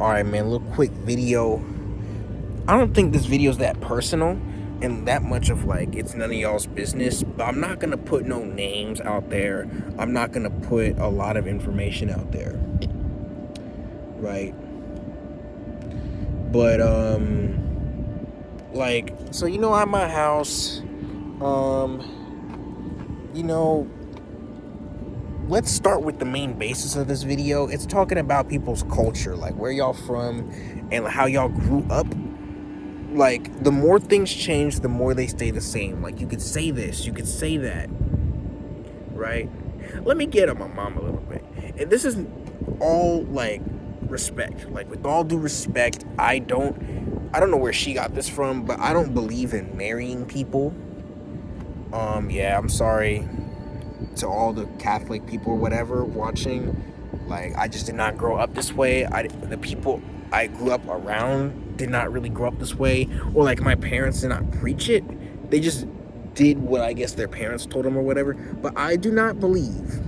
Alright, man, little quick video. I don't think this video's that personal and that much of like it's none of y'all's business, but I'm not gonna put no names out there. I'm not gonna put a lot of information out there. Right? But like, so at my house, you know, let's start with the main basis of this video. It's talking about people's culture, like where y'all from and how y'all grew up. Like, the more things change, the more they stay the same. Like, you could say this, you could say that, right? Let me get on my mom a little bit. And this is all, like, respect. Like, with all due respect, I don't know where she got this from, but I don't believe in marrying people. Yeah, I'm sorry to all the Catholic people or whatever watching. Like, I just did not grow up this way. The people I grew up around did not really grow up this way, or like my parents did not preach it. They just did what I guess their parents told them or whatever. But I do not believe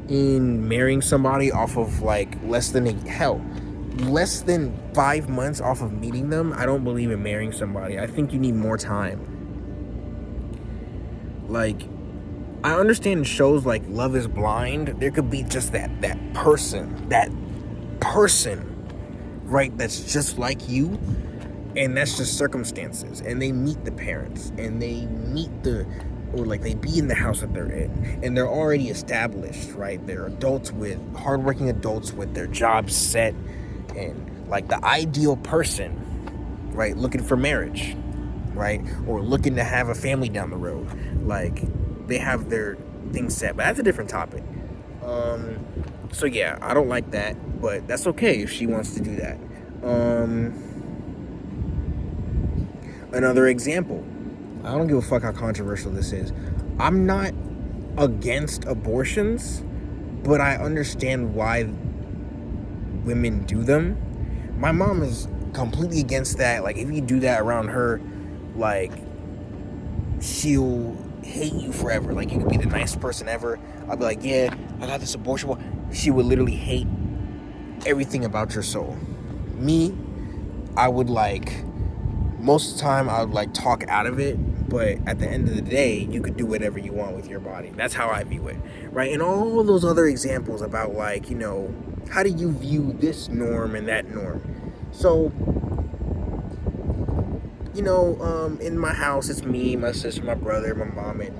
in marrying somebody off of like less than 5 months off of meeting them. I don't believe in marrying somebody. I think you need more time. Like, I understand in shows like Love is Blind, there could be just that person, right, that's just like you, and that's just circumstances, and they meet the parents, and they meet they be in the house that they're in, and they're already established, right? They're hardworking adults with their jobs set, and like the ideal person, right, looking for marriage, right, or looking to have a family down the road. Like, they have their things set, but that's a different topic. So yeah, I don't like that, but that's okay if she wants to do that. Another example, I don't give a fuck how controversial this is. I'm not against abortions, but I understand why women do them. My mom is completely against that. Like, if you do that around her, like, she'll hate you forever. Like, you could be the nicest person ever. I'll be like, yeah, I got this abortion. She would literally hate everything about your soul. Me, I would most of the time I would talk out of it, but at the end of the day, you could do whatever you want with your body. That's how I view it, right? And all those other examples about how do you view this norm and that norm? So, in my house, it's me, my sister, my brother, my mom, and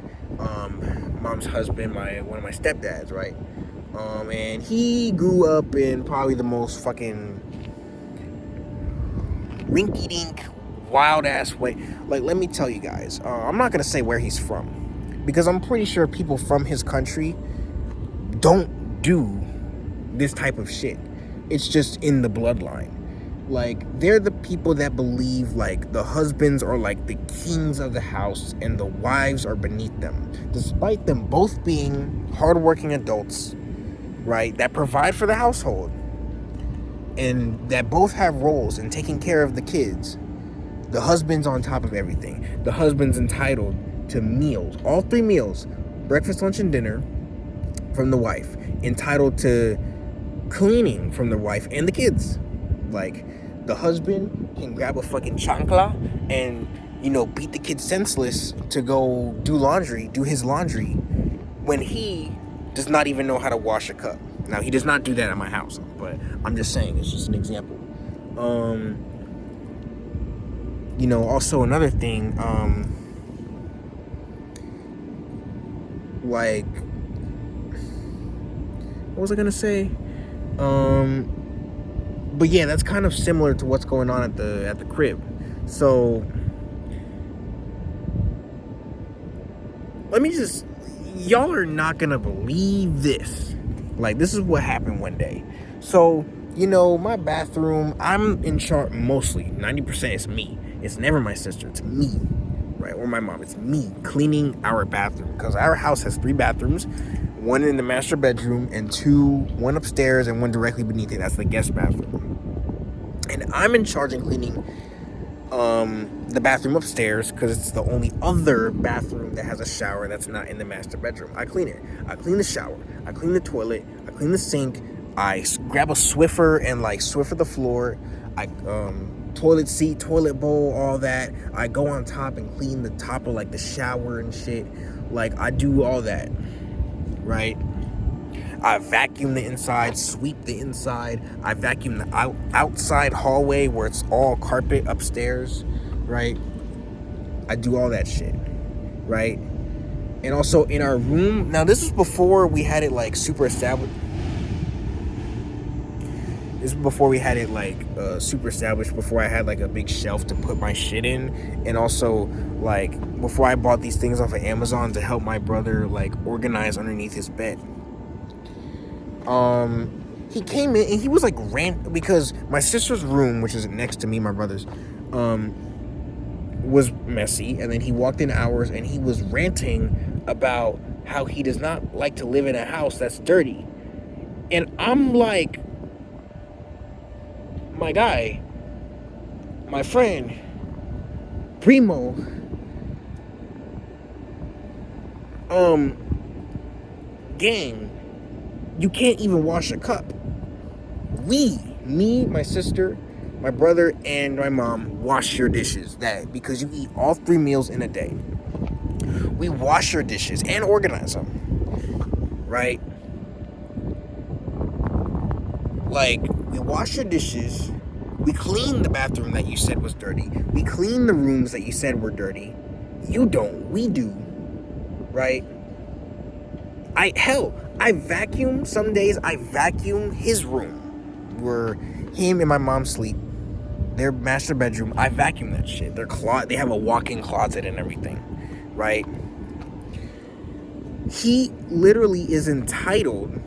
mom's husband, one of my stepdads, right? And he grew up in probably the most fucking rinky-dink, wild-ass way. Like, let me tell you guys, I'm not gonna say where he's from, because I'm pretty sure people from his country don't do this type of shit. It's just in the bloodline. Like, they're the people that believe, like, the husbands are, like, the kings of the house and the wives are beneath them. Despite them both being hardworking adults, right, that provide for the household and that both have roles in taking care of the kids. The husband's on top of everything. The husband's entitled to meals, all 3 meals, breakfast, lunch, and dinner from the wife. Entitled to cleaning from the wife and the kids. Like, the husband can grab a fucking chancla and, beat the kid senseless to go do his laundry, when he does not even know how to wash a cup. Now, he does not do that at my house, but I'm just saying, it's just an example. Also another thing, what was I gonna say? But yeah, that's kind of similar to what's going on at the crib. So y'all are not gonna believe this. Like, this is what happened one day. So, my bathroom, I'm in charge mostly. 90% is me. It's never my sister, it's me, right? Or my mom. It's me cleaning our bathroom, because our house has 3 bathrooms, one in the master bedroom and one upstairs and one directly beneath it. That's the guest bathroom. And I'm in charge of cleaning the bathroom upstairs, because it's the only other bathroom that has a shower that's not in the master bedroom. I clean it. I clean the shower. I clean the toilet. I clean the sink. I grab a Swiffer and like Swiffer the floor. I toilet seat, toilet bowl, all that. I go on top and clean the top of like the shower and shit. Like I do all that, right? I vacuum the inside, sweep the inside. I vacuum the outside hallway where it's all carpet upstairs, right? I do all that shit, right? And also in our room, now this is before we had it like super established. This is before we had it like super established, before I had like a big shelf to put my shit in. And also like before I bought these things off of Amazon to help my brother like organize underneath his bed. He came in and he was like because my sister's room, which is next to me, my brother's, was messy. And then he walked in ours and he was ranting about how he does not like to live in a house that's dirty. And I'm like, my guy, my friend, Primo, gang, you can't even wash a cup. Me, my sister, my brother, and my mom wash your dishes. That because you eat all 3 meals in a day. We wash your dishes and organize them, right? Like, we wash your dishes, we clean the bathroom that you said was dirty, we clean the rooms that you said were dirty. You don't, we do, right? I vacuum, some days I vacuum his room where him and my mom sleep, their master bedroom. I vacuum that shit. They have a walk-in closet and everything, right? He literally is entitled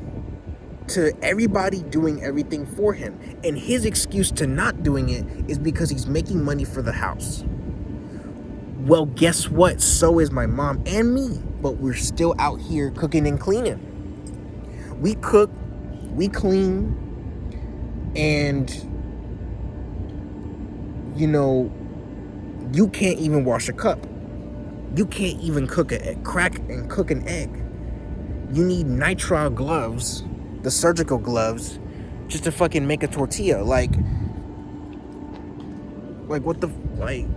to everybody doing everything for him. And his excuse to not doing it is because he's making money for the house. Well, guess what? So is my mom and me. But we're still out here cooking and cleaning. We cook, we clean, and, you know, you can't even wash a cup. You can't even cook crack and cook an egg. You need nitrile gloves, the surgical gloves, just to fucking make a tortilla. Like what the, like,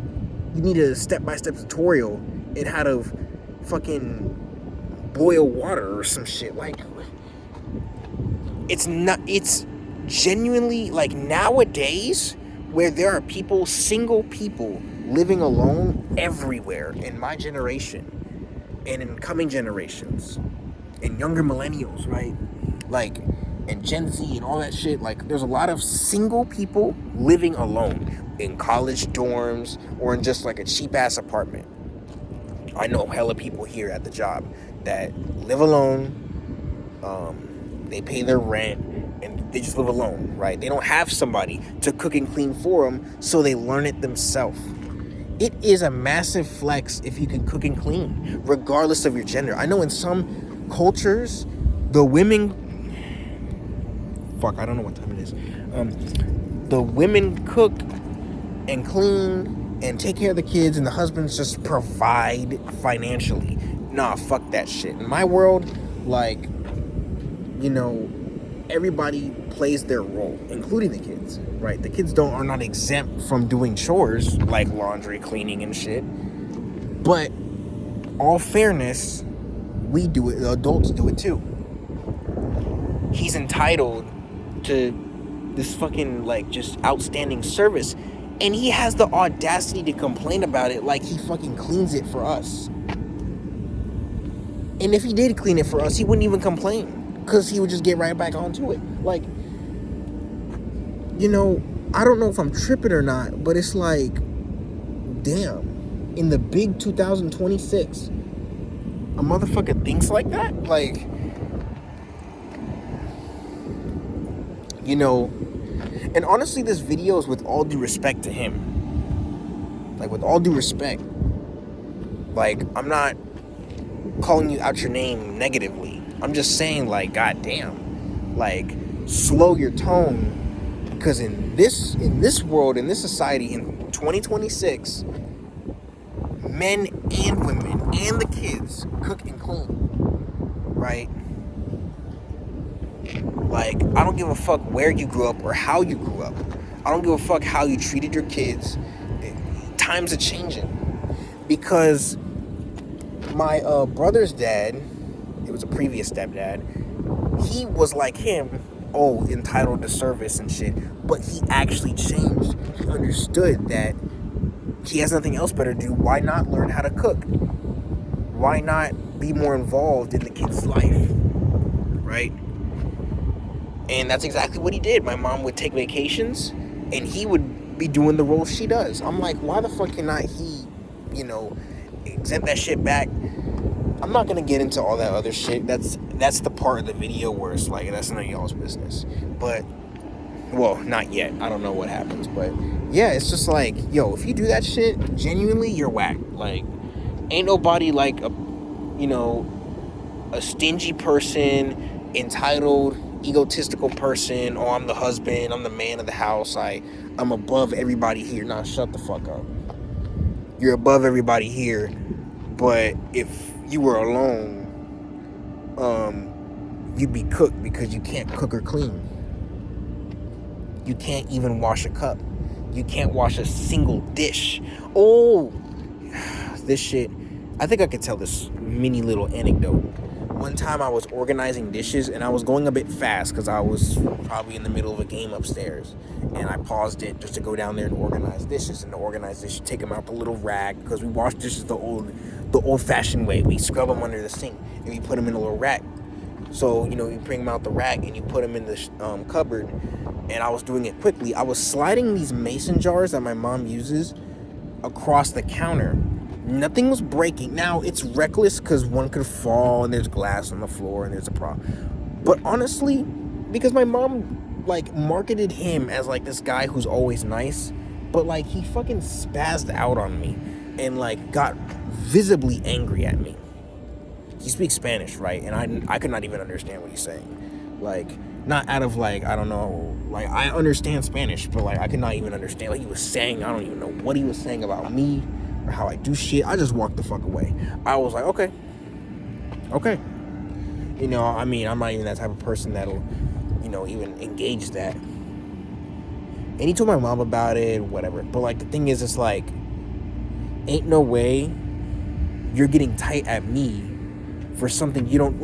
you need a step-by-step tutorial in how to fucking boil water or some shit. Like, it's genuinely, like, nowadays, where there are people, single people, living alone everywhere in my generation and in coming generations and younger millennials, right? Like, and Gen Z and all that shit. Like, there's a lot of single people living alone in college dorms or in just like a cheap ass apartment. I know hella people here at the job that live alone. They pay their rent and they just live alone, right? They don't have somebody to cook and clean for them, so they learn it themselves. It is a massive flex if you can cook and clean, regardless of your gender. I know in some cultures, the women... Fuck, I don't know what time it is. The women cook and clean and take care of the kids, and the husbands just provide financially. Nah, fuck that shit. In my world, like, you know, everybody plays their role, including the kids, right? The kids are not exempt from doing chores like laundry, cleaning, and shit. But all fairness, we do it. The adults do it too. He's entitled to this fucking, like, just outstanding service, and he has the audacity to complain about it like he fucking cleans it for us. And if he did clean it for us, he wouldn't even complain, because he would just get right back onto it. Like, you know, I don't know if I'm tripping or not, but it's like, damn, in the big 2026, a motherfucker thinks like that? Like, you know, and honestly, this video is with all due respect to him. Like, with all due respect. Like, I'm not calling you out your name negatively. I'm just saying, like, goddamn, like, slow your tone, because in this world, in this society, in 2026, men and women and the kids cook and clean, right? Like, I don't give a fuck where you grew up or how you grew up. I don't give a fuck how you treated your kids. Times are changing. Because my brother's dad, it was a previous stepdad, he was like him, entitled to service and shit. But he actually changed. He understood that he has nothing else better to do. Why not learn how to cook? Why not be more involved in the kid's life? Right? And that's exactly what he did. My mom would take vacations, and he would be doing the role she does. I'm like, why the fuck cannot he, exempt that shit back? I'm not gonna get into all that other shit. That's the part of the video where it's like, that's none of y'all's business. But, well, not yet. I don't know what happens. But, yeah, it's just like, yo, if you do that shit, genuinely, you're whack. Like, ain't nobody like a stingy person, entitled, egotistical person. Oh, I'm the husband, I'm the man of the house, I'm above everybody here. Nah, shut the fuck up. You're above everybody here, but if you were alone, you'd be cooked because you can't cook or clean. You can't even wash a cup. You can't wash a single dish. Oh, this shit. I think I could tell this mini little anecdote. One time I was organizing dishes, and I was going a bit fast because I was probably in the middle of a game upstairs, and I paused it just to go down there and organize dishes. And to organize dishes, take them out the little rack, because we wash dishes the old-fashioned way. We scrub them under the sink, and we put them in a little rack. So, you bring them out the rack, and you put them in the cupboard, and I was doing it quickly. I was sliding these mason jars that my mom uses across the counter. Nothing was breaking. Now, it's reckless because one could fall and there's glass on the floor and there's a problem. But honestly, because my mom, marketed him as, this guy who's always nice, but, he fucking spazzed out on me and, got visibly angry at me. He speaks Spanish, right? And I could not even understand what he's saying. Not out of, I don't know, I understand Spanish, but, I could not even understand. He was saying, I don't even know what he was saying about me or how I do shit. I just walked the fuck away. I was like, okay. I'm not even that type of person that'll, even engage that. And he told my mom about it, whatever. But, the thing is, it's ain't no way you're getting tight at me for something you don't,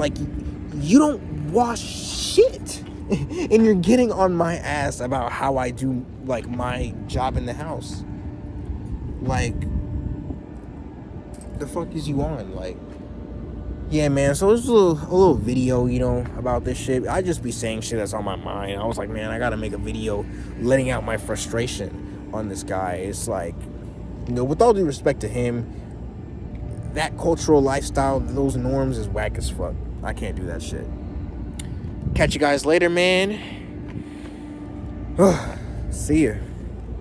you don't wash shit. And you're getting on my ass about how I do, my job in the house. The fuck is you on? Yeah, man, so it's a little video, about this shit. I just be saying shit that's on my mind. I was like, man, I gotta make a video letting out my frustration on this guy. It's with all due respect to him, that cultural lifestyle, those norms is whack as fuck. I can't do that shit. Catch you guys later, man. See ya.